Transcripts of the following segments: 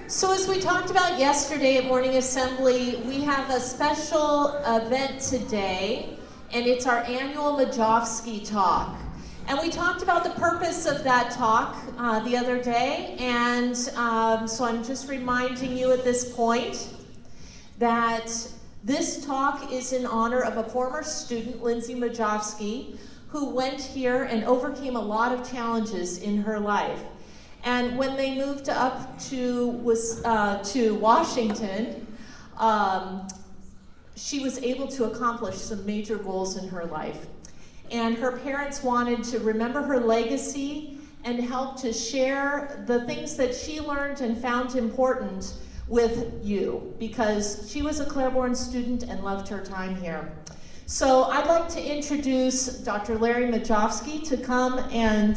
So as we talked about yesterday at morning assembly, we have a special event today, and it's our annual Majovski talk. And we talked about the purpose of that talk the other day, and so I'm just reminding you at this point that this talk is in honor of a former student, Lindsey Madoski, who went here and overcame a lot of challenges in her life. And when they moved up to Washington, she was able to accomplish some major goals in her life. And her parents wanted to remember her legacy and help to share the things that she learned and found important with you, because she was a Claiborne student and loved her time here. So I'd like to introduce Dr. Larry Mikowski to come and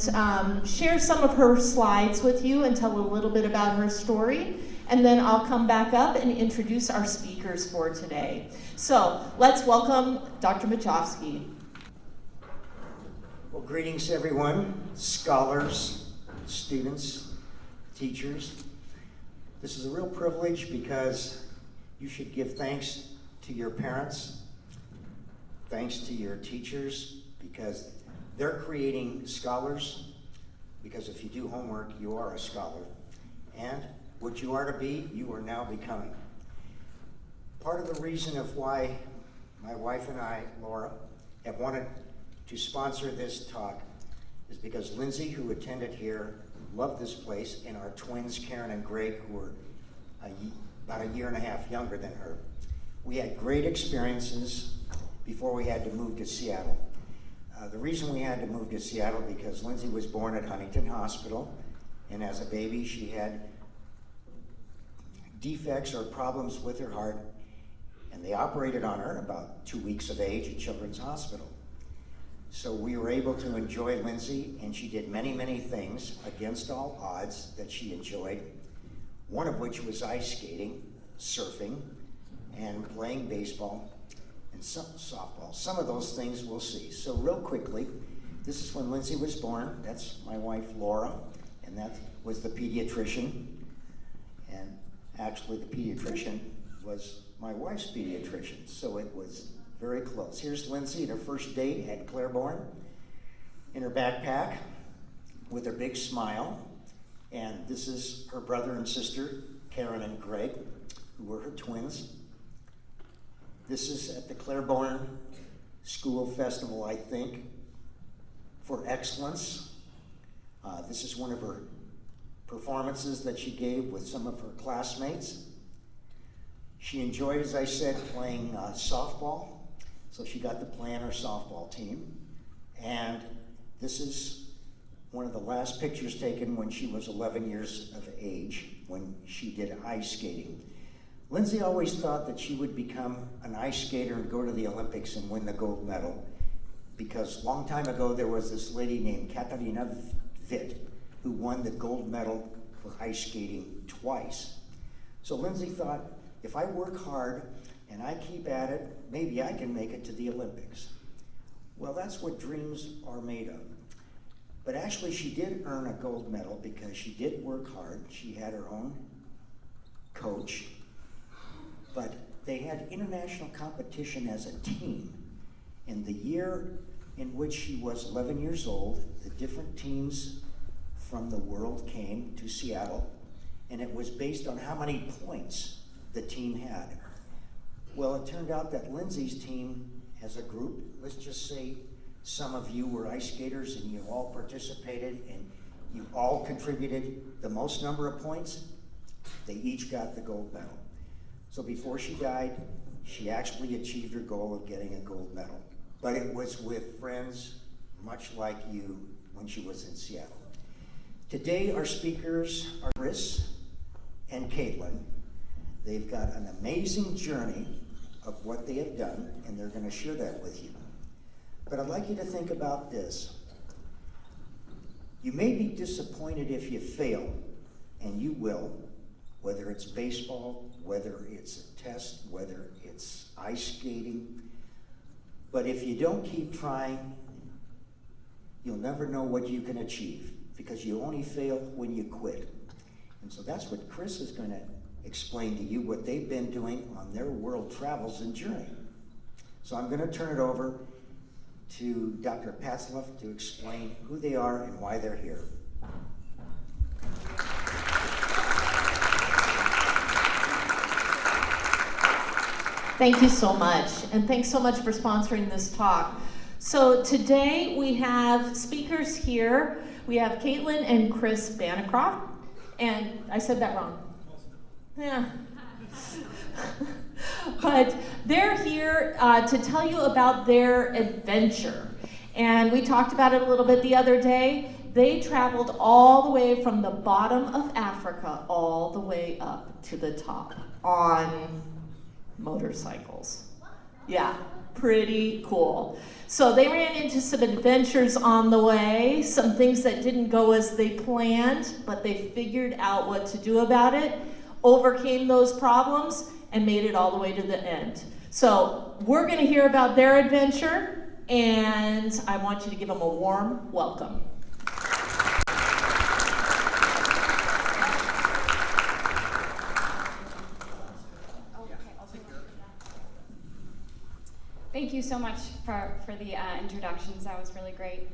share some of her slides with you and tell a little bit about her story. And then I'll come back up and introduce our speakers for today. So let's welcome Dr. Majovski. Well, greetings everyone, scholars, students, teachers. This is a real privilege because you should give thanks to your parents, thanks to your teachers, because they're creating scholars, because if you do homework, you are a scholar. And what you are to be, you are now becoming. Part of the reason of why my wife and I, Laura, have wanted to sponsor this talk is because Lindsey, who attended here, loved this place, and our twins, Karen and Greg, who were about a year and a half younger than her. We had great experiences before we had to move to Seattle. The reason we had to move to Seattle because Lindsey was born at Huntington Hospital, and as a baby she had defects or problems with her heart, and they operated on her about 2 weeks of age at Children's Hospital. So we were able to enjoy Lindsey, and she did many, many things against all odds that she enjoyed, one of which was ice skating, surfing, and playing baseball, and some softball. Some of those things we'll see. So real quickly, this is when Lindsey was born. That's my wife, Laura, and that was the pediatrician. And actually the pediatrician was my wife's pediatrician, so it was very close. Here's Lindsey at her first date at Claiborne in her backpack with her big smile. And this is her brother and sister, Karen and Greg, who were her twins. This is at the Claiborne School Festival, I think, for excellence. This is one of her performances that she gave with some of her classmates. She enjoyed, as I said, playing softball, so she got to play on her softball team. And this is one of the last pictures taken when she was 11 years of age, when she did ice skating. Lindsey always thought that she would become an ice skater and go to the Olympics and win the gold medal, because a long time ago there was this lady named Katarina Witt who won the gold medal for ice skating twice. So Lindsey thought, if I work hard and I keep at it, maybe I can make it to the Olympics. Well, that's what dreams are made of. But actually she did earn a gold medal because she did work hard. She had her own coach. But they had international competition as a team. In the year in which she was 11 years old, the different teams from the world came to Seattle, and it was based on how many points the team had. Well, it turned out that Lindsey's team as a group, let's just say some of you were ice skaters and you all participated and you all contributed the most number of points, they each got the gold medal. So before she died, she actually achieved her goal of getting a gold medal. But it was with friends much like you when she was in Seattle. Today our speakers are Chris and Caitlin. They've got an amazing journey of what they have done, and they're going to share that with you. But I'd like you to think about this. You may be disappointed if you fail, and you will, whether it's baseball, whether it's a test, whether it's ice skating. But if you don't keep trying, you'll never know what you can achieve, because you only fail when you quit. And so that's what Chris is going to explain to you, what they've been doing on their world travels and journey. So I'm going to turn it over to Dr. Patzloff to explain who they are and why they're here. Thank you so much, and thanks so much for sponsoring this talk. So today we have speakers here. We have Caitlin and Chris Bancroft, and I said that wrong. Yeah. But they're here to tell you about their adventure. And we talked about it a little bit the other day. They traveled all the way from the bottom of Africa all the way up to the top on motorcycles. Yeah, pretty cool. So they ran into some adventures on the way, some things that didn't go as they planned, but they figured out what to do about it, overcame those problems, and made it all the way to the end. So we're going to hear about their adventure, and I want you to give them a warm welcome. Thank you so much for the introductions. That was really great.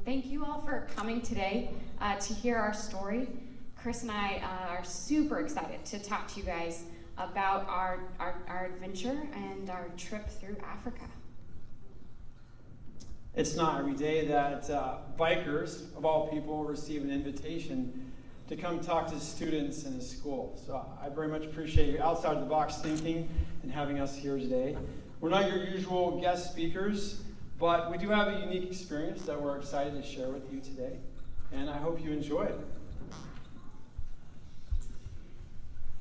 Thank you all for coming today to hear our story. Chris and I are super excited to talk to you guys about our adventure and our trip through Africa. It's not every day that bikers, of all people, receive an invitation to come talk to students in a school. So I very much appreciate your outside-the-box thinking and having us here today. We're not your usual guest speakers, but we do have a unique experience that we're excited to share with you today, and I hope you enjoy it.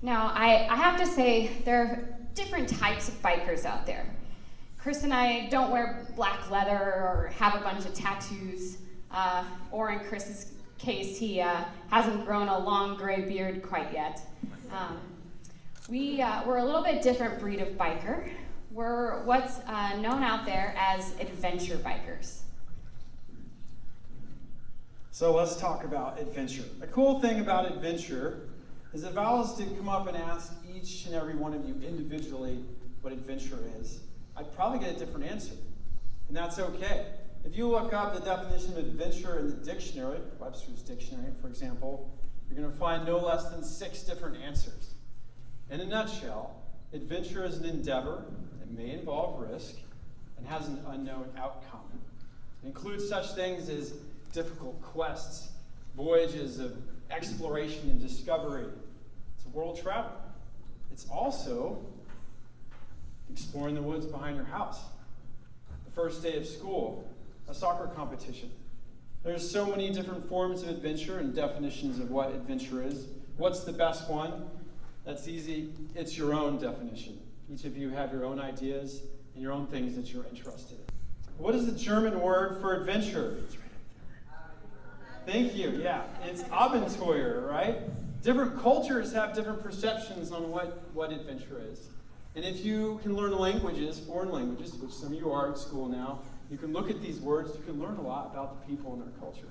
Now, I have to say, there are different types of bikers out there. Chris and I don't wear black leather or have a bunch of tattoos, or in Chris's case, he hasn't grown a long gray beard quite yet. We're a little bit different breed of biker. We're what's known out there as adventure bikers. So let's talk about adventure. The cool thing about adventure is if I was to come up and ask each and every one of you individually what adventure is, I'd probably get a different answer. And that's okay. If you look up the definition of adventure in the dictionary, Webster's dictionary, for example, you're going to find no less than 6 different answers. In a nutshell, adventure is an endeavor that may involve risk and has an unknown outcome. It includes such things as difficult quests, voyages of exploration and discovery. It's world travel. It's also exploring the woods behind your house, the first day of school, a soccer competition. There's so many different forms of adventure and definitions of what adventure is. What's the best one? That's easy. It's your own definition. Each of you have your own ideas and your own things that you're interested in. What is the German word for adventure? Thank you, yeah. It's Abenteuer, right? Different cultures have different perceptions on what adventure is. And if you can learn languages, foreign languages, which some of you are in school now, you can look at these words, you can learn a lot about the people in their culture.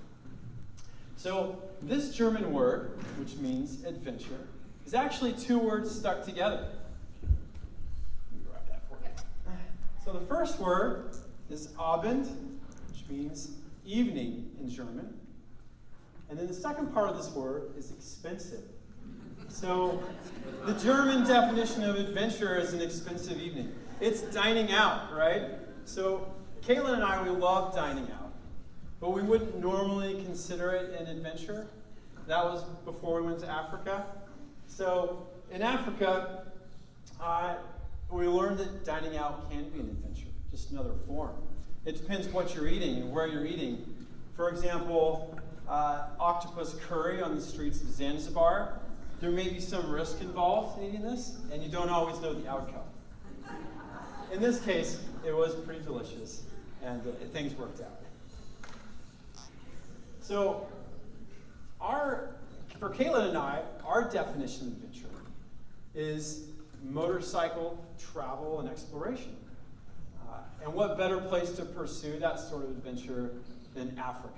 So this German word, which means adventure, is actually 2 words stuck together. Let me grab that for you. So the first word is Abend, which means evening in German. And then the second part of this word is expensive. So the German definition of adventure is an expensive evening. It's dining out, right? So Caitlin and I, we love dining out, but we wouldn't normally consider it an adventure. That was before we went to Africa. So in Africa, we learned that dining out can be an adventure, just another form. It depends what you're eating and where you're eating. For example, octopus curry on the streets of Zanzibar. There may be some risk involved in eating this, and you don't always know the outcome. In this case, it was pretty delicious, and things worked out. So, for Caitlin and I, our definition of adventure is motorcycle travel and exploration. And what better place to pursue that sort of adventure than Africa?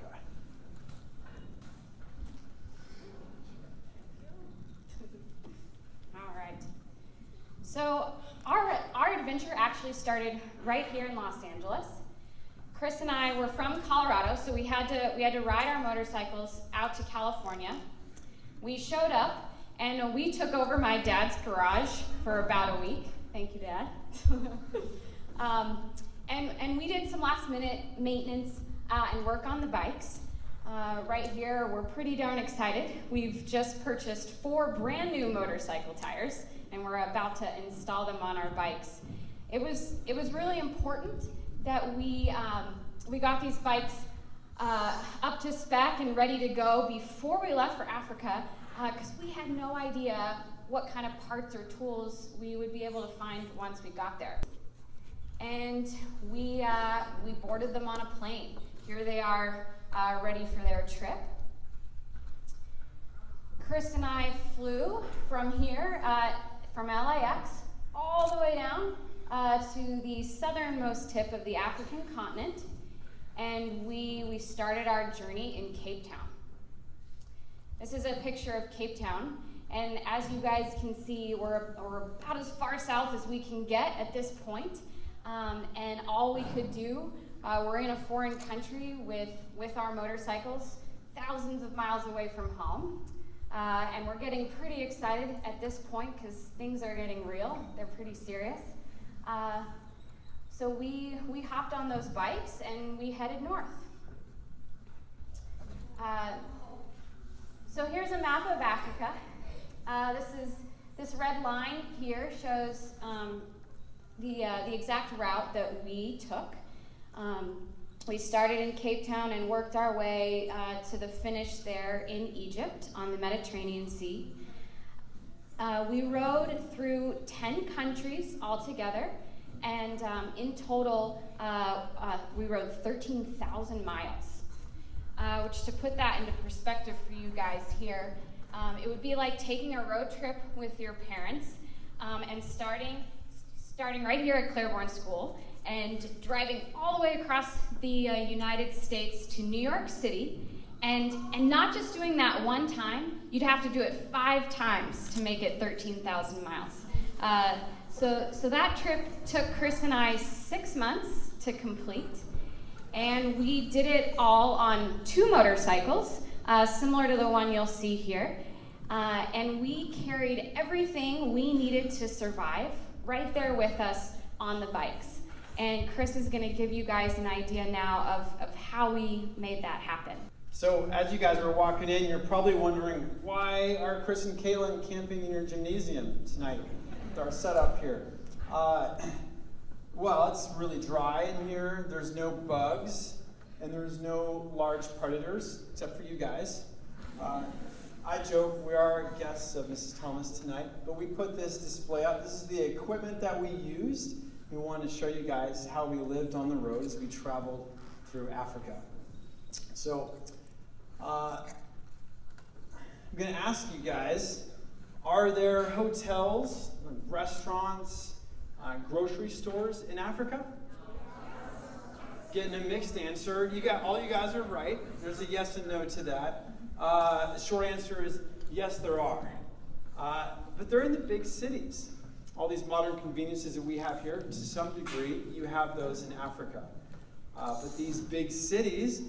So our adventure actually started right here in Los Angeles. Chris and I were from Colorado, so we had to ride our motorcycles out to California. We showed up, and we took over my dad's garage for about a week. Thank you, Dad. And we did some last-minute maintenance and work on the bikes. Right here, we're pretty darn excited. We've just purchased 4 brand new motorcycle tires, and we're about to install them on our bikes. It was really important that we got these bikes up to spec and ready to go before we left for Africa, because we had no idea what kind of parts or tools we would be able to find once we got there. And we boarded them on a plane. Here they are, ready for their trip. Chris and I flew from here, from LAX, all the way down to the southernmost tip of the African continent, and we started our journey in Cape Town. This is a picture of Cape Town, and as you guys can see, we're about as far south as we can get at this point, and all we could do, we're in a foreign country with our motorcycles, thousands of miles away from home. And we're getting pretty excited at this point because things are getting real. They're pretty serious. So we hopped on those bikes and we headed north. So here's a map of Africa. This red line here shows the exact route that we took. We started in Cape Town and worked our way to the finish there in Egypt on the Mediterranean Sea. We rode through 10 countries altogether, and in total, we rode 13,000 miles, which, to put that into perspective for you guys here, it would be like taking a road trip with your parents and starting right here at Claiborne School and driving all the way across the United States to New York City, and not just doing that one time, you'd have to do it 5 times to make it 13,000 miles. So that trip took Chris and I 6 months to complete, and we did it all on 2 motorcycles, similar to the one you'll see here, and we carried everything we needed to survive right there with us on the bikes. And Chris is going to give you guys an idea now of how we made that happen. So as you guys are walking in, you're probably wondering, why are Chris and Kaylin camping in your gymnasium tonight with our setup here? Well, it's really dry in here. There's no bugs, and there's no large predators, except for you guys. I joke, we are guests of Mrs. Thomas tonight, but we put this display up. This is the equipment that we used. We wanted to show you guys how we lived on the road as we traveled through Africa. So, I'm going to ask you guys, are there hotels, restaurants, grocery stores in Africa? Getting a mixed answer. All you guys are right. There's a yes and no to that. The short answer is yes, there are. But they're in the big cities. All these modern conveniences that we have here, to some degree, you have those in Africa. But these big cities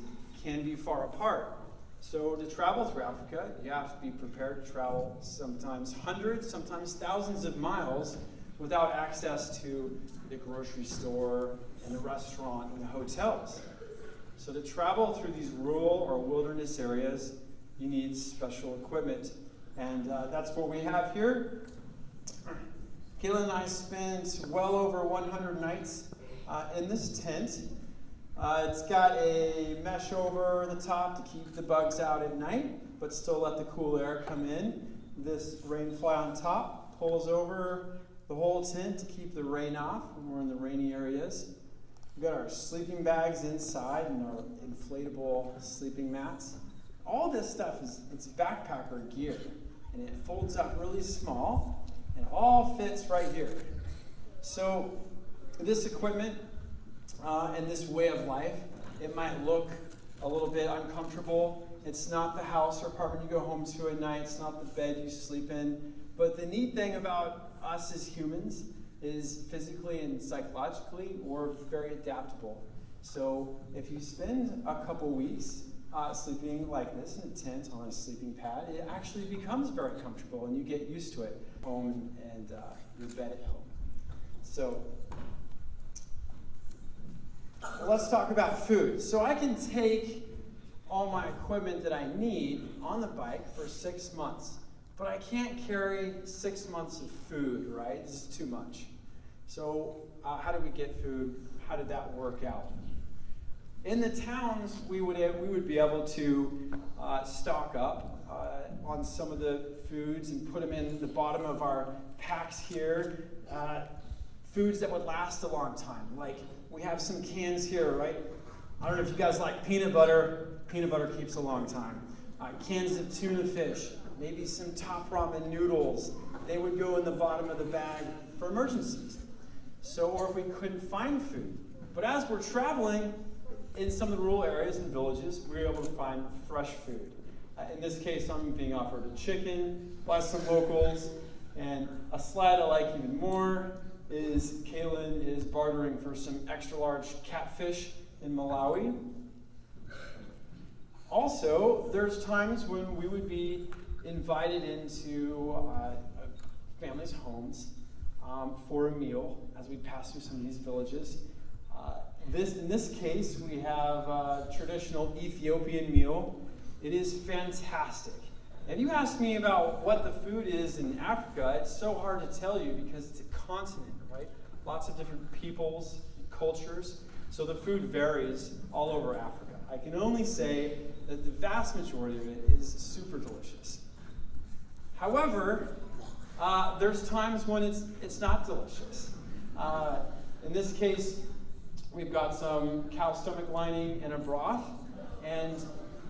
can be far apart. So to travel through Africa, you have to be prepared to travel sometimes hundreds, sometimes thousands of miles without access to the grocery store and the restaurant and the hotels. So to travel through these rural or wilderness areas, you need special equipment. And that's what we have here. Kayla and I spent well over 100 nights in this tent. It's got a mesh over the top to keep the bugs out at night, but still let the cool air come in. This rain fly on top pulls over the whole tent to keep the rain off when we're in the rainy areas. We've got our sleeping bags inside and our inflatable sleeping mats. All this stuff it's backpacker gear, and it folds up really small and all fits right here. So this equipment and this way of life, it might look a little bit uncomfortable. It's not the house or apartment you go home to at night. It's not the bed you sleep in. But the neat thing about us as humans is physically and psychologically, we're very adaptable. So if you spend a couple weeks sleeping like this in a tent on a sleeping pad, it actually becomes very comfortable and you get used to it home and your bed at home. So let's talk about food. So I can take all my equipment that I need on the bike for 6 months, but I can't carry 6 months of food, right? This is too much. So how do we get food? How did that work out? In the towns, we would be able to stock up on some of the foods and put them in the bottom of our packs here. Foods that would last a long time. Like we have some cans here, right? I don't know if you guys like peanut butter. Peanut butter keeps a long time. Cans of tuna fish, maybe some top ramen noodles. They would go in the bottom of the bag for emergencies. So, or if we couldn't find food. But as we're traveling in some of the rural areas and villages, we were able to find fresh food. In this case, I'm being offered a chicken by some locals, and a slide I like even more is Kaylin is bartering for some extra large catfish in Malawi. Also, there's times when we would be invited into families' homes for a meal as we pass through some of these villages. In this case, we have a traditional Ethiopian meal. It is fantastic. If you ask me about what the food is in Africa, it's so hard to tell you because it's a continent, right? Lots of different peoples and cultures. So the food varies all over Africa. I can only say that the vast majority of it is super delicious. However, there's times when it's not delicious. In this case, we've got some cow stomach lining and a broth, and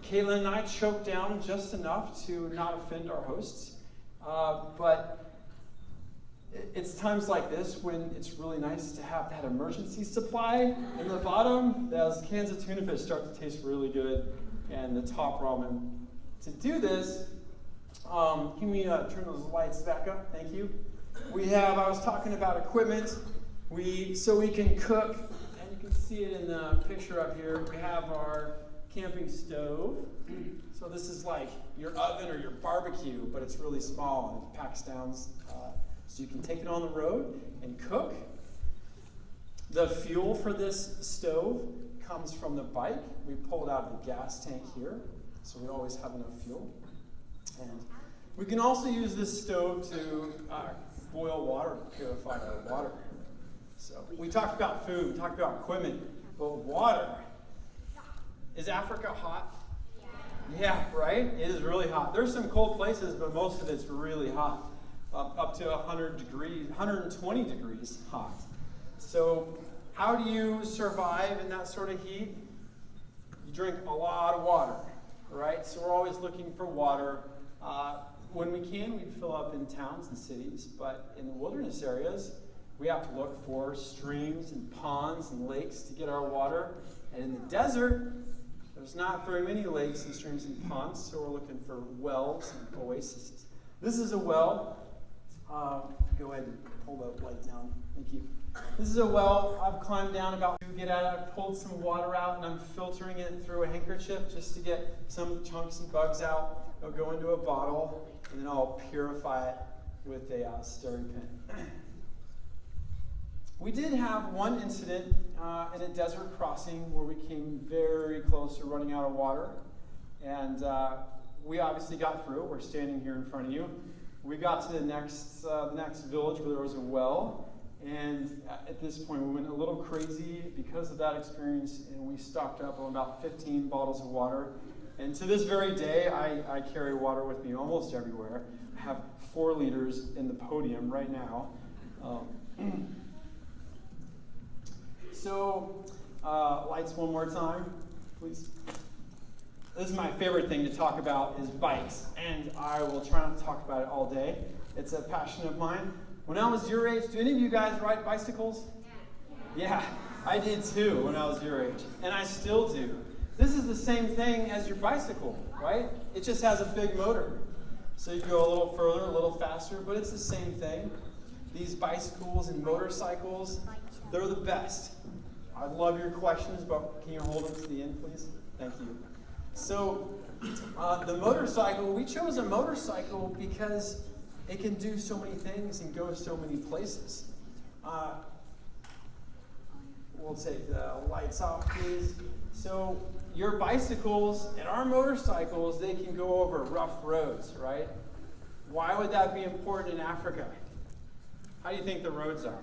Kayla and I choked down just enough to not offend our hosts. But it's times like this when it's really nice to have that emergency supply in the bottom. Those cans of tuna fish start to taste really good, and the top ramen. To do this, can we turn those lights back up? Thank you. I was talking about equipment. So we can cook, and you can see it in the picture up here. We have our camping stove. So this is like your oven or your barbecue, but it's really small and it packs down. So you can take it on the road and cook. The fuel for this stove comes from the bike. We pull it out of the gas tank here, so we always have enough fuel. And we can also use this stove to boil water, purify our water. So we talked about food, we talked about equipment, but water. Is Africa hot? Yeah, right? It is really hot. There's some cold places, but most of it's really hot. Up to 120 degrees hot. So how do you survive in that sort of heat? You drink a lot of water, right? So we're always looking for water. When we can, we fill up in towns and cities, but in the wilderness areas, we have to look for streams and ponds and lakes to get our water. And in the desert, there's not very many lakes and streams and ponds, so we're looking for wells and oases. This is a well. Go ahead and pull the light down. Thank you. This is a well. I've climbed down about to get at it. I've pulled some water out, and I'm filtering it through a handkerchief just to get some chunks and bugs out. It'll go into a bottle, and then I'll purify it with a stirring pen. We did have one incident in a desert crossing where we came very close to running out of water, and we obviously got through. We're standing here in front of you. We got to the next village where there was a well, and at this point we went a little crazy because of that experience, and we stocked up on about 15 bottles of water. And to this very day, I carry water with me almost everywhere. I have 4 liters in the podium right now. So, lights one more time, please. This is my favorite thing to talk about is bikes, and I will try not to talk about it all day. It's a passion of mine. When I was your age, do any of you guys ride bicycles? Yeah, I did too when I was your age, and I still do. This is the same thing as your bicycle, right? It just has a big motor. So you go a little further, a little faster, but it's the same thing. These bicycles and motorcycles, they're the best. I love your questions, but can you hold them to the end, please? Thank you. So the motorcycle, we chose a motorcycle because it can do so many things and go so many places. We'll take the lights off, please. So your bicycles and our motorcycles, they can go over rough roads, right? Why would that be important in Africa? How do you think the roads are?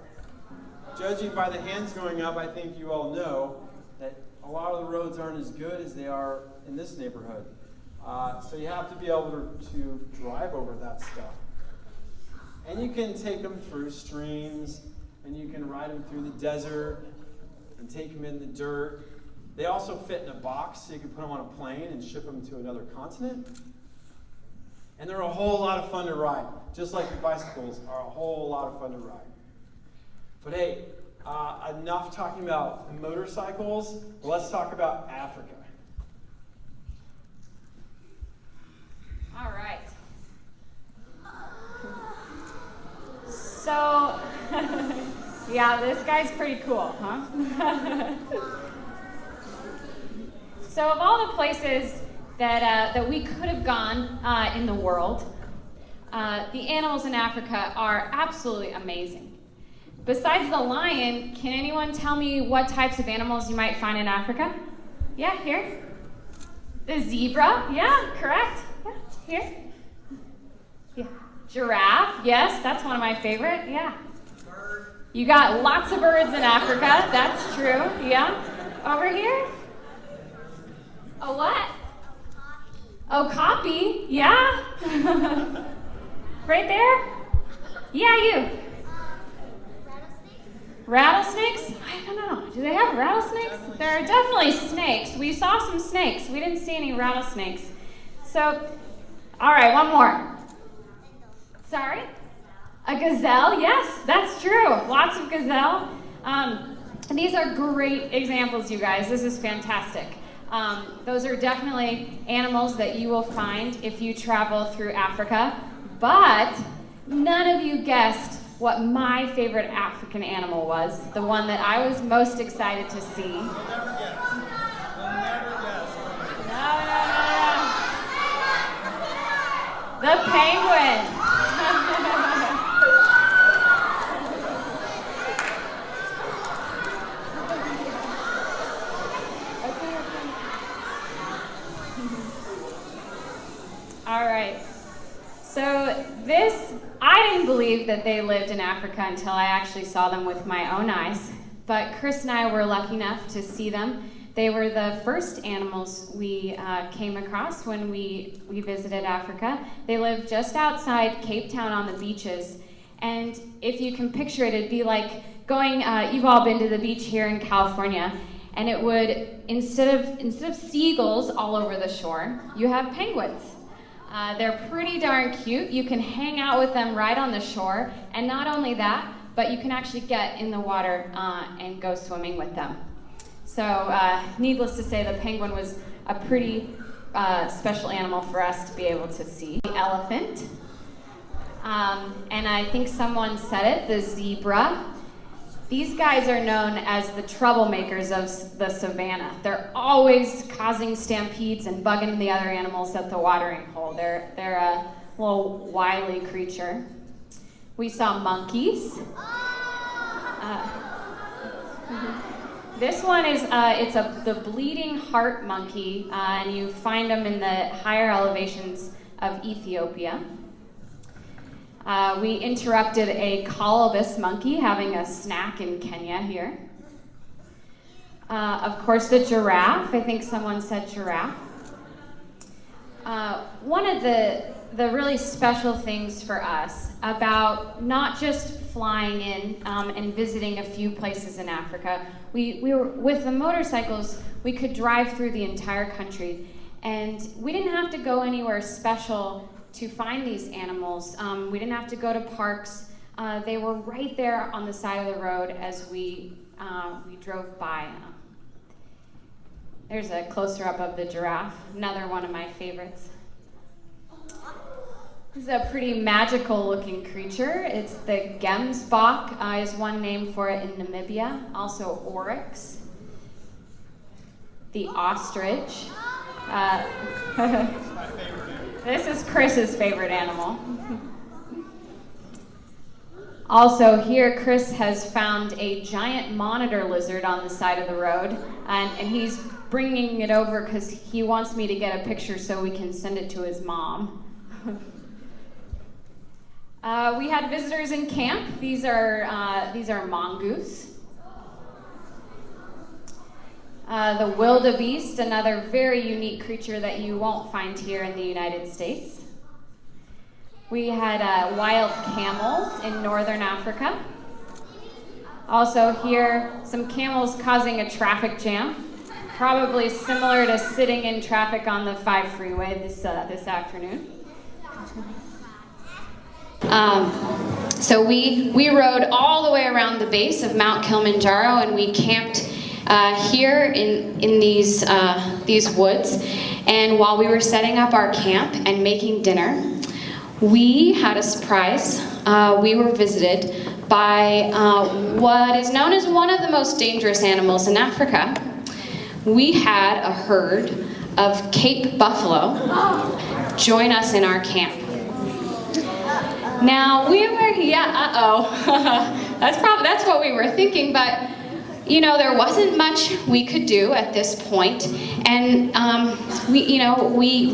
Judging by the hands going up, I think you all know that a lot of the roads aren't as good as they are in this neighborhood. So you have to be able to drive over that stuff. And you can take them through streams, and you can ride them through the desert, and take them in the dirt. They also fit in a box, so you can put them on a plane and ship them to another continent. And they're a whole lot of fun to ride, just like your bicycles are a whole lot of fun to ride. But hey, enough talking about motorcycles. Let's talk about Africa. All right. So, yeah, this guy's pretty cool, huh? So of all the places that we could have gone in the world, the animals in Africa are absolutely amazing. Besides the lion, can anyone tell me what types of animals you might find in Africa? Yeah, here. The zebra, yeah, correct. Yeah, here. Yeah. Giraffe, yes, that's one of my favorite, yeah. You got lots of birds in Africa, that's true, yeah. Over here? A what? Oh, copy, yeah. Right there? Yeah, you. Rattlesnakes? I don't know. Do they have rattlesnakes? There are definitely snakes. We saw some snakes. We didn't see any rattlesnakes. So, all right, one more. Sorry? A gazelle? Yes, that's true. Lots of gazelle. These are great examples, you guys. This is fantastic. Those are definitely animals that you will find if you travel through Africa. But none of you guessed what my favorite African animal was, the one that I was most excited to see. You'll never guess. You'll never guess. No. The penguin. All right. So I didn't believe that they lived in Africa until I actually saw them with my own eyes. But Chris and I were lucky enough to see them. They were the first animals we came across when we visited Africa. They lived just outside Cape Town on the beaches. And if you can picture it, it'd be like going, you've all been to the beach here in California, and it would, instead of seagulls all over the shore, you have penguins. They're pretty darn cute. You can hang out with them right on the shore, and not only that, but you can actually get in the water and go swimming with them. So needless to say, the penguin was a pretty special animal for us to be able to see. The elephant, and I think someone said it, the zebra. These guys are known as the troublemakers of the savannah. They're always causing stampedes and bugging the other animals at the watering hole. They're a little wily creature. We saw monkeys. This one is the bleeding heart monkey, and you find them in the higher elevations of Ethiopia. We interrupted a colobus monkey having a snack in Kenya here. Of course, the giraffe. I think someone said giraffe. One of the really special things for us about not just flying in and visiting a few places in Africa, we were with the motorcycles, we could drive through the entire country, and we didn't have to go anywhere special to find these animals. We didn't have to go to parks. They were right there on the side of the road as we drove by. There's a closer up of the giraffe, another one of my favorites. This is a pretty magical looking creature. It's the Gemsbok, is one name for it in Namibia. Also oryx. The ostrich. This is Chris's favorite animal. Also here, Chris has found a giant monitor lizard on the side of the road, and he's bringing it over because he wants me to get a picture so we can send it to his mom. We had visitors in camp. These are mongoose. The wildebeest, another very unique creature that you won't find here in the United States. We had wild camels in northern Africa. Also here, some camels causing a traffic jam, probably similar to sitting in traffic on the 5 freeway this afternoon. So we rode all the way around the base of Mount Kilimanjaro, and we camped here in these woods. And while we were setting up our camp and making dinner, we had a surprise. We were visited by what is known as one of the most dangerous animals in Africa. We had a herd of Cape buffalo join us in our camp. Now we were, that's what we were thinking, but you know, there wasn't much we could do at this point, and we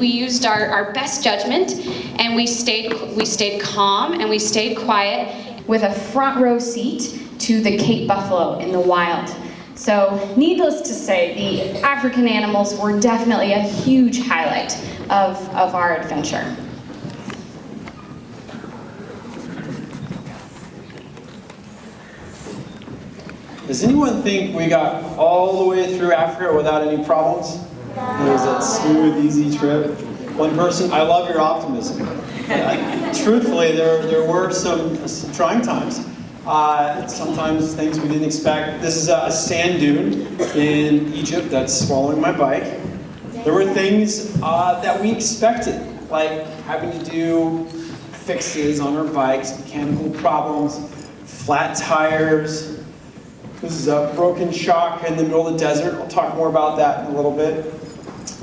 used our best judgment, and we stayed calm and we stayed quiet with a front row seat to the Cape buffalo in the wild. So, needless to say, the African animals were definitely a huge highlight of our adventure. Does anyone think we got all the way through Africa without any problems? It was a smooth, easy trip. One person, I love your optimism. Truthfully, there were some trying times. Sometimes things we didn't expect. This is a sand dune in Egypt that's swallowing my bike. There were things that we expected, like having to do fixes on our bikes, mechanical problems, flat tires. This is a broken shock in the middle of the desert. I'll talk more about that in a little bit.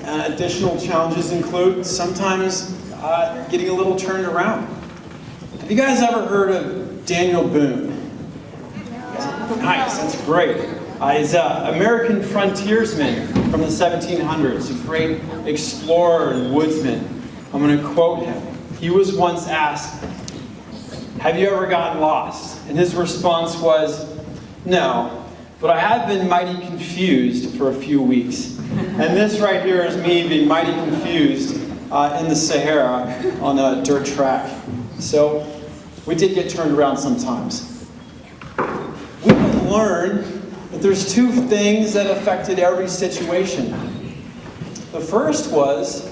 Additional challenges include sometimes getting a little turned around. Have you guys ever heard of Daniel Boone? Nice, that's great. He's an American frontiersman from the 1700s, a great explorer and woodsman. I'm going to quote him. He was once asked, "Have you ever gotten lost?" And his response was, "No, but I have been mighty confused for a few weeks." And this right here is me being mighty confused in the Sahara on a dirt track. So we did get turned around sometimes. We can learn that there's two things that affected every situation. The first was,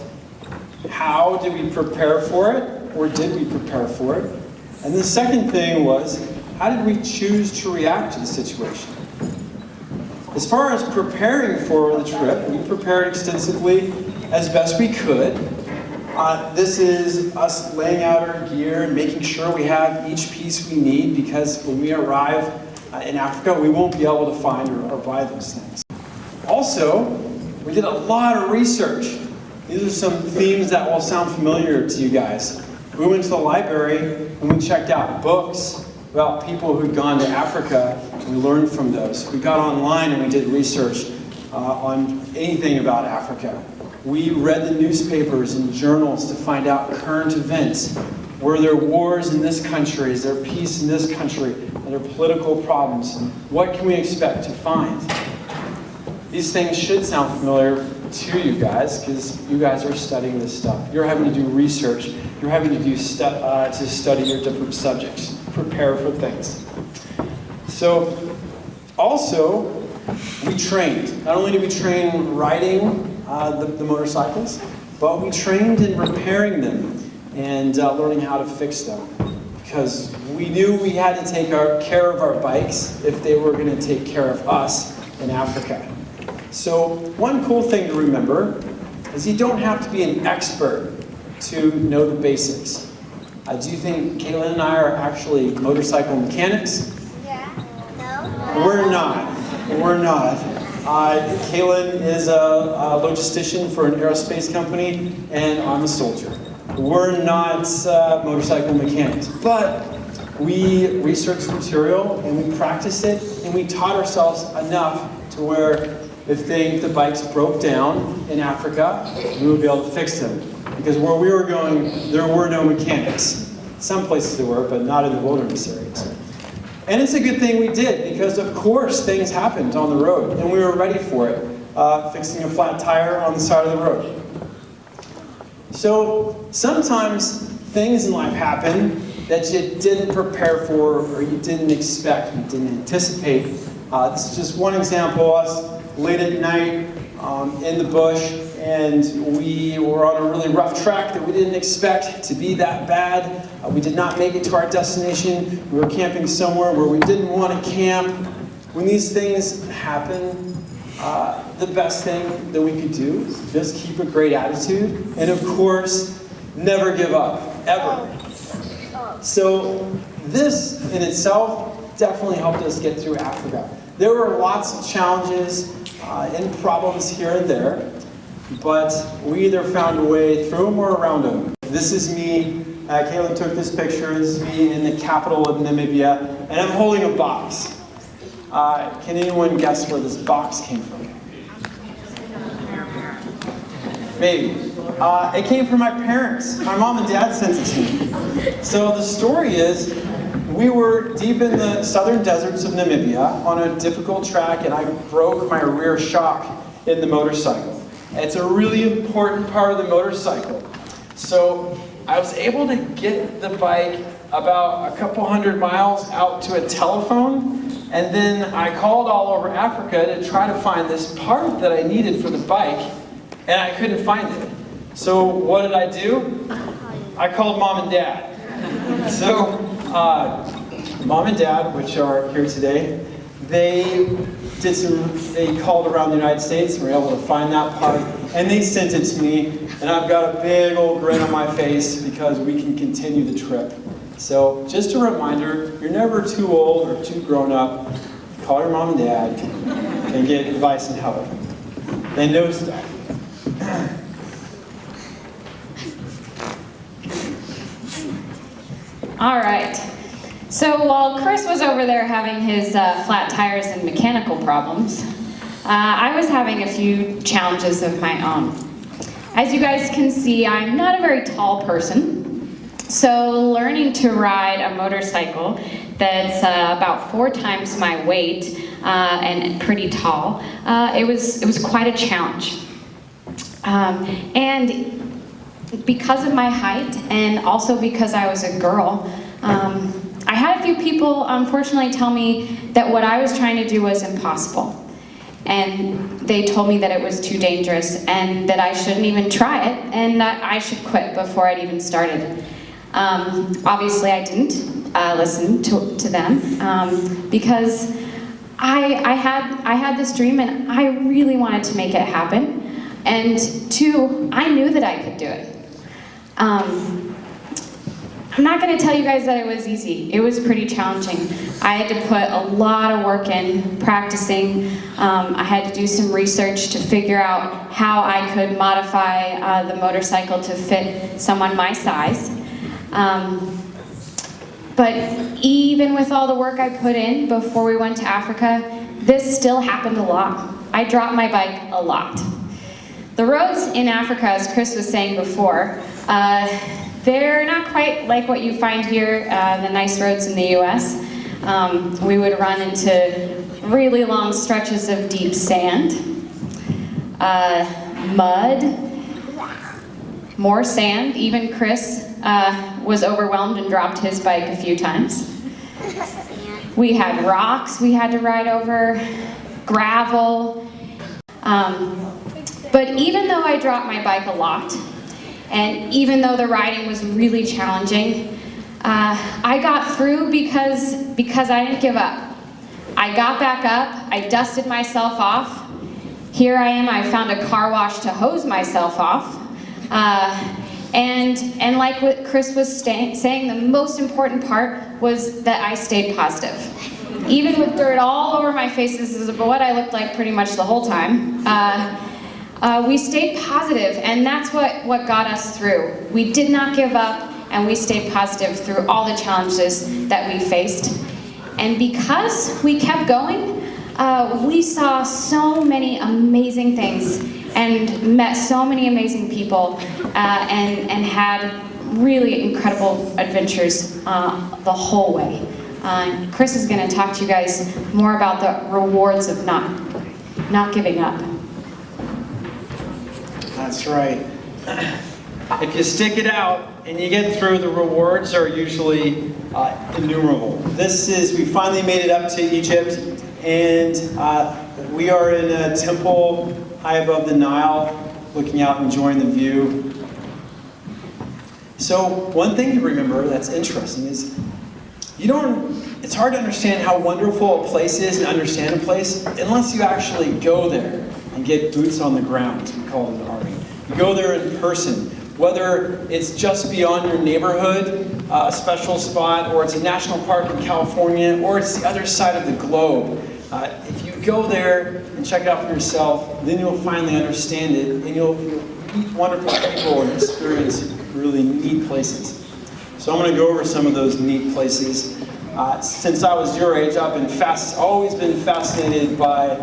how did we prepare for it, or did we prepare for it? And the second thing was, how did we choose to react to the situation? As far as preparing for the trip, we prepared extensively as best we could. This is us laying out our gear and making sure we have each piece we need, because when we arrive in Africa, we won't be able to find or buy those things. Also, we did a lot of research. These are some themes that will sound familiar to you guys. We went to the library and we checked out books about people who'd gone to Africa, and we learned from those. We got online and we did research on anything about Africa. We read the newspapers and journals to find out current events. Were there wars in this country? Is there peace in this country? Are there political problems? What can we expect to find? These things should sound familiar to you guys, because you guys are studying this stuff. You're having to do research. You're having to do to study your different subjects. Prepare for things. So, also, we trained. Not only did we train riding the motorcycles, but we trained in repairing them and learning how to fix them. Because we knew we had to take care of our bikes if they were going to take care of us in Africa. So one cool thing to remember is you don't have to be an expert to know the basics. Do you think Caitlin and I are actually motorcycle mechanics? Yeah. No. We're not. We're not. Caitlin is a logistician for an aerospace company, and I'm a soldier. We're not motorcycle mechanics, but we researched the material and we practiced it, and we taught ourselves enough to where if the bikes broke down in Africa, we would be able to fix them. Because where we were going, there were no mechanics. Some places there were, but not in the wilderness areas. And it's a good thing we did, because of course things happened on the road, and we were ready for it, fixing a flat tire on the side of the road. So sometimes things in life happen that you didn't prepare for, or you didn't expect, you didn't anticipate. This is just one example. Us late at night in the bush, and we were on a really rough track that we didn't expect to be that bad. We did not make it to our destination. We were camping somewhere where we didn't want to camp. When these things happen, the best thing that we could do is just keep a great attitude, and of course, never give up, ever. So this in itself definitely helped us get through Africa. There were lots of challenges and problems here and there, but we either found a way through them or around them. This is me. Caitlin took this picture. This is me in the capital of Namibia, and I'm holding a box. Can anyone guess where this box came from? Maybe. It came from my parents. My mom and dad sent it to me. So the story is, we were deep in the southern deserts of Namibia on a difficult track, and I broke my rear shock in the motorcycle. It's a really important part of the motorcycle. So I was able to get the bike about a couple hundred miles out to a telephone, and then I called all over Africa to try to find this part that I needed for the bike, and I couldn't find it. So what did I do? I called Mom and Dad. So Mom and Dad, which are here today, they called around the United States and were able to find that part, and they sent it to me, and I've got a big old grin on my face because we can continue the trip. So just a reminder, you're never too old or too grown up. Call your mom and dad and get advice and help. They know stuff. All right. So while Chris was over there having his flat tires and mechanical problems, I was having a few challenges of my own. As you guys can see, I'm not a very tall person. So learning to ride a motorcycle that's about 4 times my weight and pretty tall, it was quite a challenge. And because of my height, and also because I was a girl, I had a few people unfortunately tell me that what I was trying to do was impossible. And they told me that it was too dangerous and that I shouldn't even try it and that I should quit before I'd even started. Obviously I didn't listen to them because I had this dream and I really wanted to make it happen. And 2, I knew that I could do it. I'm not going to tell you guys that it was easy. It was pretty challenging. I had to put a lot of work in practicing. I had to do some research to figure out how I could modify the motorcycle to fit someone my size. But even with all the work I put in before we went to Africa, this still happened a lot. I dropped my bike a lot. The roads in Africa, as Chris was saying before, they're not quite like what you find here, the nice roads in the US. We would run into really long stretches of deep sand, mud, more sand. Even Chris was overwhelmed and dropped his bike a few times. We had rocks we had to ride over, gravel. But even though I dropped my bike a lot, and even though the riding was really challenging, I got through because I didn't give up. I got back up, I dusted myself off. Here I am, I found a car wash to hose myself off. And like what Chris was saying, the most important part was that I stayed positive. Even with dirt all over my face, this is what I looked like pretty much the whole time. We stayed positive, and that's what got us through. We did not give up, and we stayed positive through all the challenges that we faced. And because we kept going, we saw so many amazing things and met so many amazing people and had really incredible adventures the whole way. Chris is going to talk to you guys more about the rewards of not giving up. That's right. If you stick it out and you get through, the rewards are usually innumerable. We finally made it up to Egypt, and we are in a temple high above the Nile, looking out, enjoying the view. So one thing to remember that's interesting is it's hard to understand how wonderful a place is and understand a place unless you actually go there and get boots on the ground, as we call it in the Army. You go there in person, whether it's just beyond your neighborhood, a special spot, or it's a national park in California, or it's the other side of the globe. If you go there and check it out for yourself, then you'll finally understand it, and you'll meet wonderful people and experience really neat places. So I'm going to go over some of those neat places. Since I was your age, I've always been fascinated by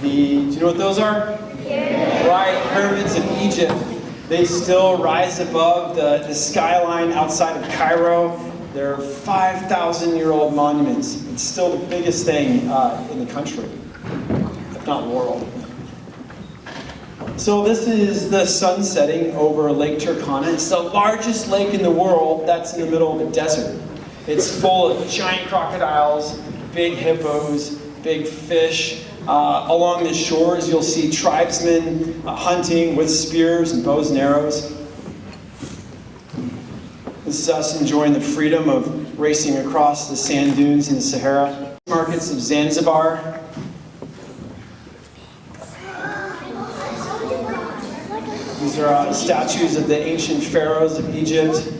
do you know what those are? Yeah. Right, pyramids of Egypt. They still rise above the skyline outside of Cairo. They're 5,000-year-old monuments. It's still the biggest thing in the country, if not the world. So this is the sun setting over Lake Turkana. It's the largest lake in the world that's in the middle of a desert. It's full of giant crocodiles, big hippos, big fish. Along the shores, you'll see tribesmen hunting with spears and bows and arrows. This is us enjoying the freedom of racing across the sand dunes in the Sahara. Markets of Zanzibar. These are statues of the ancient pharaohs of Egypt.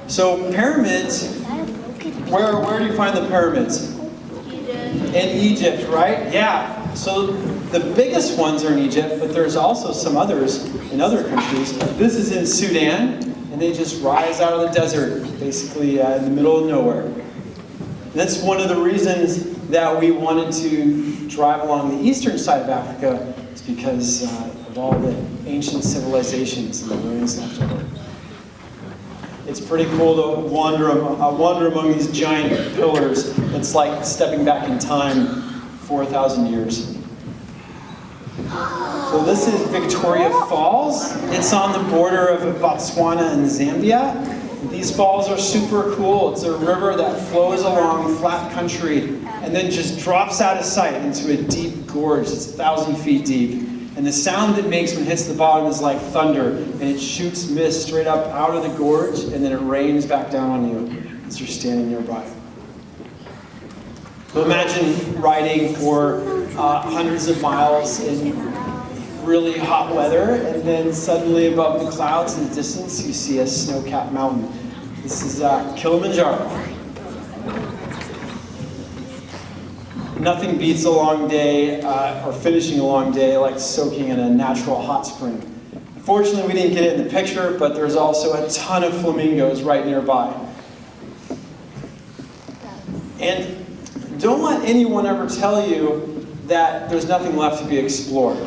So pyramids, where do you find the pyramids? In Egypt, right? Yeah. So the biggest ones are in Egypt, but there's also some others in other countries. This is in Sudan, and they just rise out of the desert, basically in the middle of nowhere. And that's one of the reasons that we wanted to drive along the eastern side of Africa, is because of all the ancient civilizations and the ruins left over. It's pretty cool to wander among these giant pillars. It's like stepping back in time 4,000 years. So this is Victoria Falls. It's on the border of Botswana and Zambia. These falls are super cool. It's a river that flows along flat country and then just drops out of sight into a deep gorge. It's 1,000 feet deep. And the sound it makes when it hits the bottom is like thunder, and it shoots mist straight up out of the gorge, and then it rains back down on you as you're standing nearby. So imagine riding for hundreds of miles in really hot weather, and then suddenly above the clouds in the distance, you see a snow-capped mountain. This is Kilimanjaro. Nothing beats a long day or finishing a long day like soaking in a natural hot spring. Unfortunately, we didn't get it in the picture, but there's also a ton of flamingos right nearby. And don't let anyone ever tell you that there's nothing left to be explored.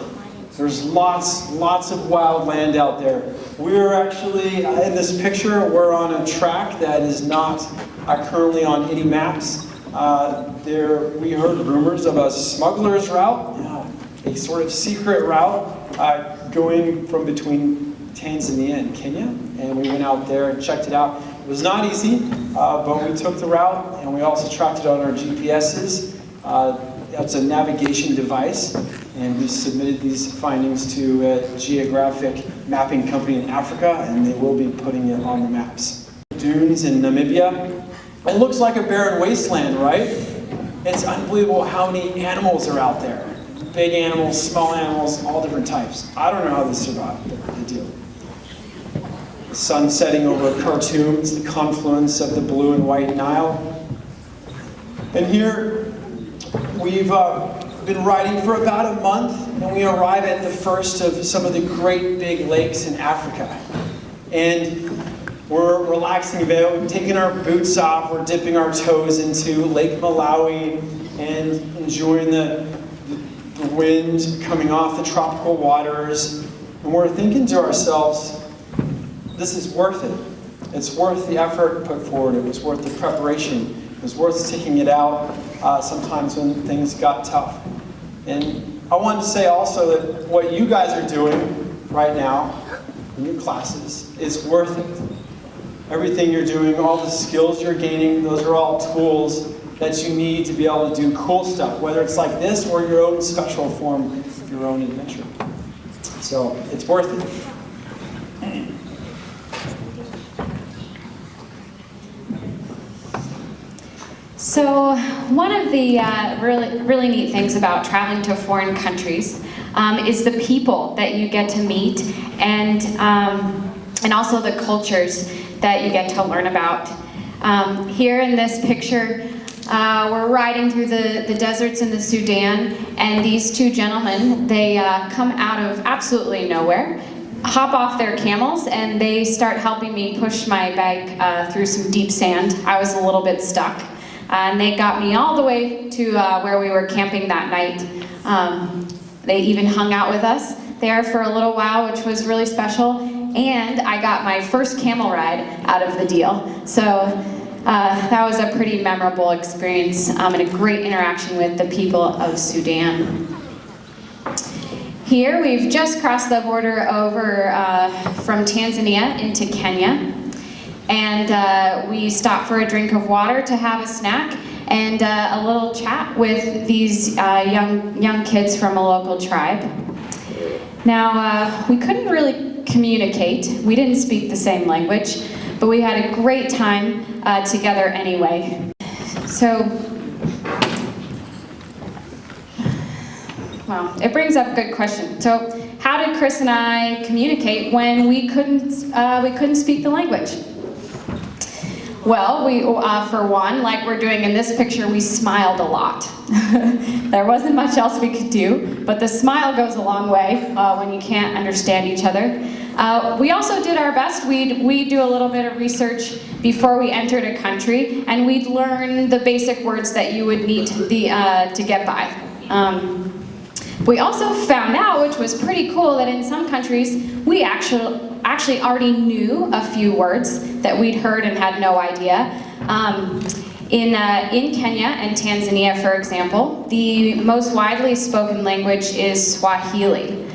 There's lots of wild land out there. We're actually, in this picture, we're on a track that is not currently on any maps. We heard rumors of a smuggler's route, a sort of secret route going from between Tanzania and Kenya, and we went out there and checked it out. It was not easy, but we took the route, and we also tracked it on our GPSs. That's a navigation device, and we submitted these findings to a geographic mapping company in Africa, and they will be putting it on the maps. Dunes in Namibia. It looks like a barren wasteland, right? It's unbelievable how many animals are out there. Big animals, small animals, all different types. I don't know how they survive, but they do. sun setting over Khartoum. It's the confluence of the blue and white Nile. And here we've been riding for about a month, and we arrive at the first of some of the great big lakes in Africa. And we're relaxing a bit, we've taken our boots off, we're dipping our toes into Lake Malawi and enjoying the wind coming off the tropical waters. And we're thinking to ourselves, this is worth it. It's worth the effort put forward. It was worth the preparation. It was worth sticking it out sometimes when things got tough. And I wanted to say also that what you guys are doing right now in your classes is worth it. Everything you're doing, all the skills you're gaining, those are all tools that you need to be able to do cool stuff, whether it's like this or your own special form of your own adventure. So it's worth it. So one of the really neat things about traveling to foreign countries is the people that you get to meet, and also the cultures that you get to learn about. Here in this picture, we're riding through the deserts in the Sudan, and these two gentlemen, they come out of absolutely nowhere, hop off their camels, and they start helping me push my bag through some deep sand. I was a little bit stuck. And they got me all the way to where we were camping that night. They even hung out with us there for a little while, which was really special. And I got my first camel ride out of the deal. So that was a pretty memorable experience and a great interaction with the people of Sudan. Here we've just crossed the border over from Tanzania into Kenya. And we stopped for a drink of water to have a snack and a little chat with these young kids from a local tribe. Now, we couldn't really communicate. We didn't speak the same language, but we had a great time together anyway. So, well, it brings up a good question. So, how did Chris and I communicate when we couldn't speak the language? Well, we, for one, like we're doing in this picture, we smiled a lot. There wasn't much else we could do, but the smile goes a long way when you can't understand each other. We also did our best. We'd do a little bit of research before we entered a country, and we'd learn the basic words that you would need to get by. We also found out, which was pretty cool, that in some countries, we actually already knew a few words that we'd heard and had no idea. In Kenya and Tanzania, for example, the most widely spoken language is Swahili.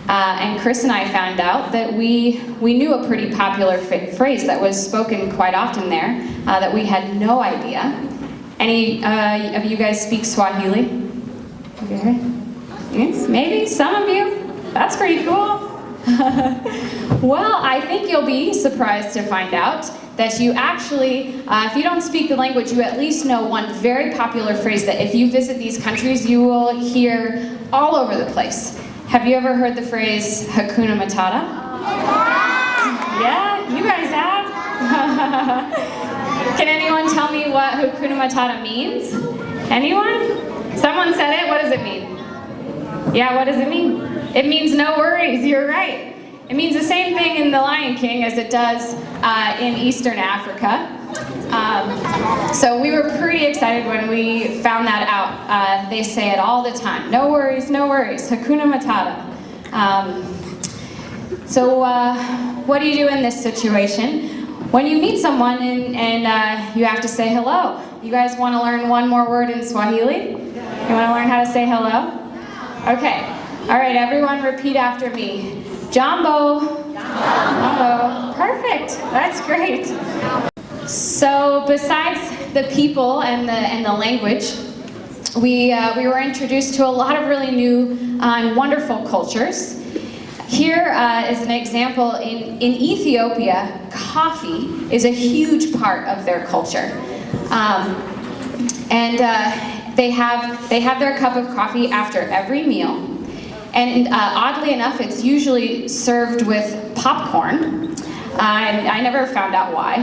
And Chris and I found out that we knew a pretty popular phrase that was spoken quite often there that we had no idea. Any of you guys speak Swahili? Okay. Yes, maybe some of you. That's pretty cool. Well, I think you'll be surprised to find out that you actually, if you don't speak the language, you at least know one very popular phrase that if you visit these countries, you will hear all over the place. Have you ever heard the phrase Hakuna Matata? Yeah, you guys have. Can anyone tell me what Hakuna Matata means? Anyone? Someone said it. What does it mean? Yeah, what does it mean? It means no worries. You're right. It means the same thing in The Lion King as it does in Eastern Africa. So we were pretty excited when we found that out. They say it all the time. No worries, Hakuna Matata. So what do you do in this situation? When you meet someone and you have to say hello. You guys want to learn one more word in Swahili? You want to learn how to say hello? Okay. All right, everyone repeat after me. Jambo. Jambo. Perfect. That's great. So besides the people and the language, we were introduced to a lot of really new and wonderful cultures. Here is an example. In Ethiopia, coffee is a huge part of their culture. They have their cup of coffee after every meal. And oddly enough, it's usually served with popcorn. I never found out why.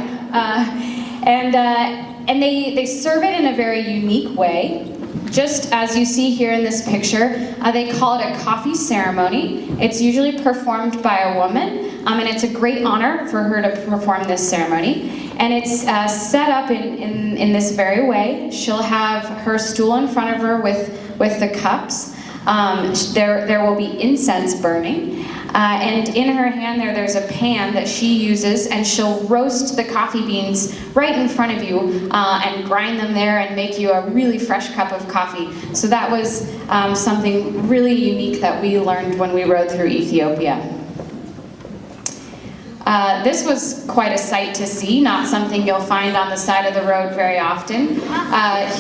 And they serve it in a very unique way. Just as you see here in this picture, they call it a coffee ceremony. It's usually performed by a woman, and it's a great honor for her to perform this ceremony. And it's set up in this very way. She'll have her stool in front of her with the cups. There will be incense burning. And in her hand there's a pan that she uses, and she'll roast the coffee beans right in front of you and grind them there and make you a really fresh cup of coffee. So that was something really unique that we learned when we rode through Ethiopia. This was quite a sight to see, not something you'll find on the side of the road very often.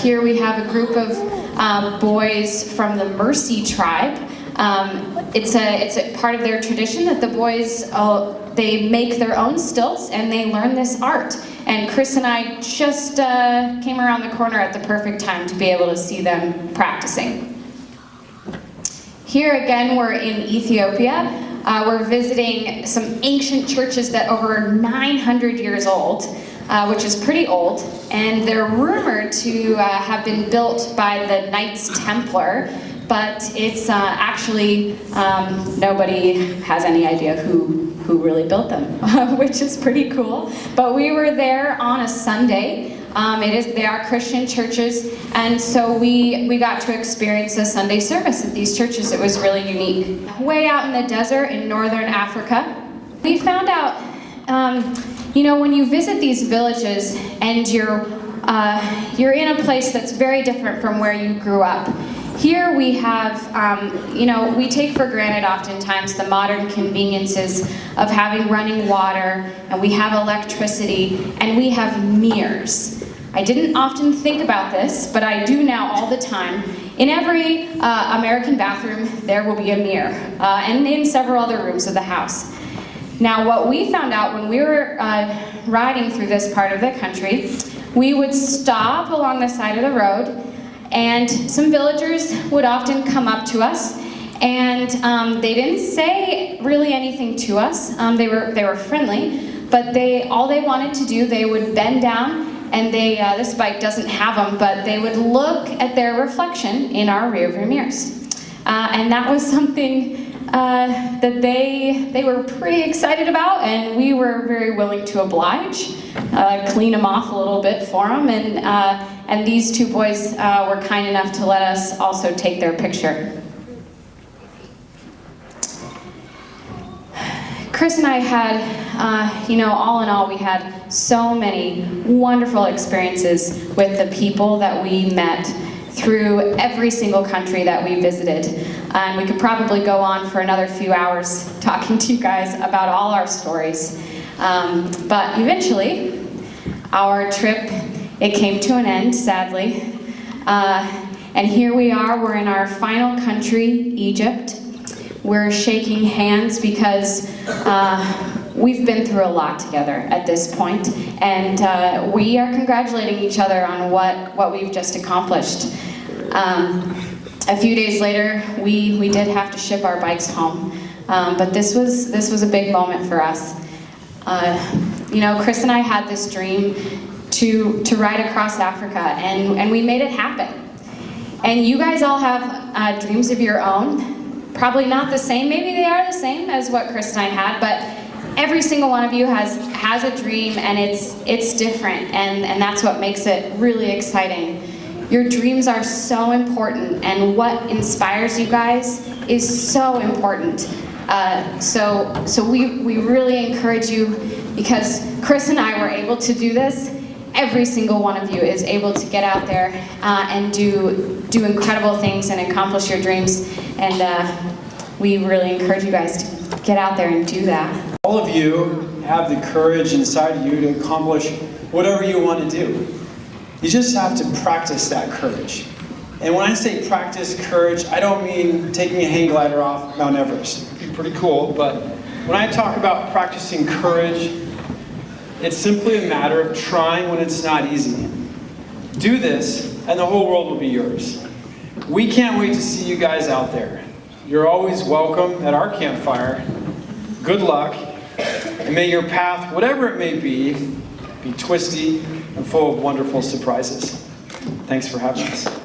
Here we have a group of boys from the Mercy tribe. It's a part of their tradition that the boys, they make their own stilts and they learn this art. And Chris and I just came around the corner at the perfect time to be able to see them practicing. Here again, we're in Ethiopia. We're visiting some ancient churches that are over 900 years old, which is pretty old, and they're rumored to have been built by the Knights Templar, but it's actually, nobody has any idea who really built them, which is pretty cool. But we were there on a Sunday. They are Christian churches, and so we got to experience a Sunday service at these churches. It was really unique. Way out in the desert in northern Africa, we found out, when you visit these villages and you're in a place that's very different from where you grew up. Here we have, we take for granted oftentimes the modern conveniences of having running water, and we have electricity, and we have mirrors. I didn't often think about this, but I do now all the time. In every American bathroom, there will be a mirror, and in several other rooms of the house. Now, what we found out when we were riding through this part of the country, we would stop along the side of the road, and some villagers would often come up to us, and they didn't say really anything to us. They were friendly, but all they wanted to do, they would bend down, and this bike doesn't have them, but they would look at their reflection in our rearview mirrors. And that was something that they were pretty excited about, and we were very willing to oblige, clean them off a little bit for them, and these two boys were kind enough to let us also take their picture. Chris and I had, all in all, we had so many wonderful experiences with the people that we met through every single country that we visited. And we could probably go on for another few hours talking to you guys about all our stories. But eventually, our trip, it came to an end, sadly. And here we are, we're in our final country, Egypt. We're shaking hands because we've been through a lot together at this point, and we are congratulating each other on what we've just accomplished. A few days later, we did have to ship our bikes home, but this was a big moment for us. Chris and I had this dream to ride across Africa, and we made it happen. And you guys all have dreams of your own. Probably not the same, maybe they are the same as what Chris and I had, but every single one of you has a dream, and it's different, and that's what makes it really exciting. Your dreams are so important, and what inspires you guys is so important. So we really encourage you, because Chris and I were able to do this. Every single one of you is able to get out there and do incredible things and accomplish your dreams, and we really encourage you guys to get out there and do that. All of you have the courage inside of you to accomplish whatever you want to do. You just have to practice that courage. And when I say practice courage, I don't mean taking a hang glider off Mount Everest. It'd be pretty cool, but when I talk about practicing courage, it's simply a matter of trying when it's not easy. Do this, and the whole world will be yours. We can't wait to see you guys out there. You're always welcome at our campfire. Good luck, And may your path, whatever it may be twisty and full of wonderful surprises. Thanks for having us.